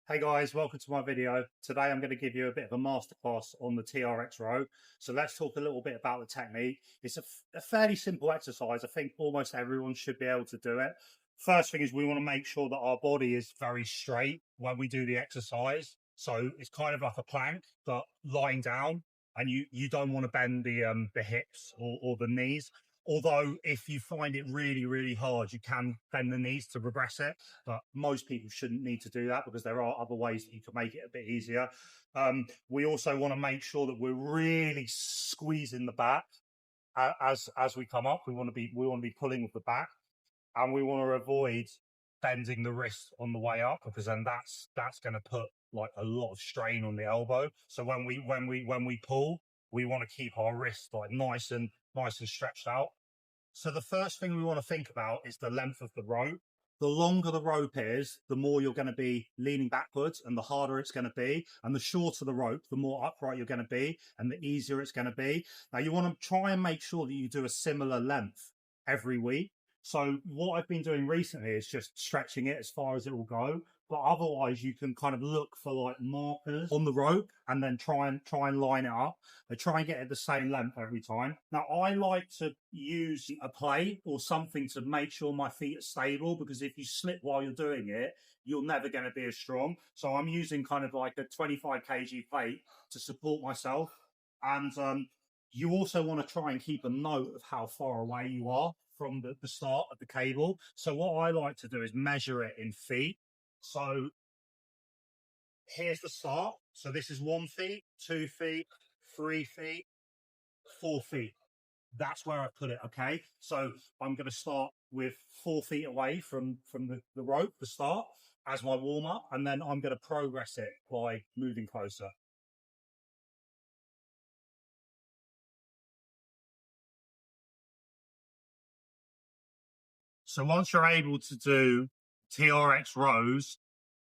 Hey guys, welcome to my video. Today I'm going to give you a bit of a masterclass on the TRX row. So let's talk a little bit about the technique. It's a fairly simple exercise. I think almost everyone should be able to do it. First thing is we want to make sure that our body is very straight when we do the exercise. So it's kind of like a plank, but lying down, and you don't want to bend the hips or the knees. Although if you find it really hard, you can bend the knees to progress it, but most people shouldn't need to do that because there are other ways that you can make it a bit easier. We also want to make sure that we're really squeezing the back as we come up. We want to be pulling with the back, and we want to avoid bending the wrist on the way up, because then that's going to put like a lot of strain on the elbow. So when we pull, we want to keep our wrist like nice and stretched out. So the first thing we want to think about is the length of the rope. The longer the rope is, the more you're going to be leaning backwards and the harder it's going to be. And the shorter the rope, the more upright you're going to be and the easier it's going to be. Now you want to try and make sure that you do a similar length every week. So what I've been doing recently is just stretching it as far as it will go. But otherwise you can kind of look for like markers on the rope and then try and line it up. I try and get it the same length every time. Now I like to use a plate or something to make sure my feet are stable, because if you slip while you're doing it, you're never going to be as strong. So I'm using kind of like a 25 kg plate to support myself. And you also want to try and keep a note of how far away you are from the start of the cable. So what I like to do is measure it in feet. So here's the start. So this is 1 foot, 2 feet, 3 feet, 4 feet. That's where I put it. Okay. So I'm going to start with 4 feet away from the rope, the start, as my warm up. And then I'm going to progress it by moving closer. So once you're able to do TRX rows,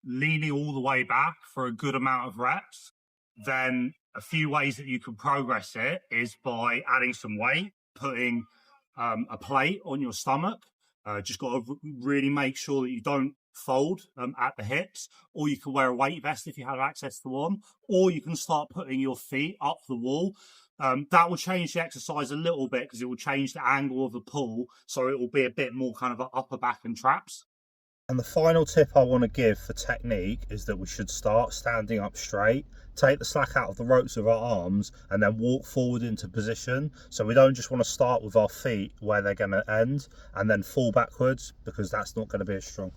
leaning all the way back for a good amount of reps, then a few ways that you can progress it is by adding some weight, putting a plate on your stomach. Just got to really make sure that you don't fold at the hips, or you can wear a weight vest if you have access to one, or you can start putting your feet up the wall. That will change the exercise a little bit because it will change the angle of the pull, so it will be a bit more kind of an upper back and traps. And the final tip I want to give for technique is that we should start standing up straight, take the slack out of the ropes with our arms, and then walk forward into position. So we don't just want to start with our feet where they're going to end and then fall backwards, because that's not going to be as strong.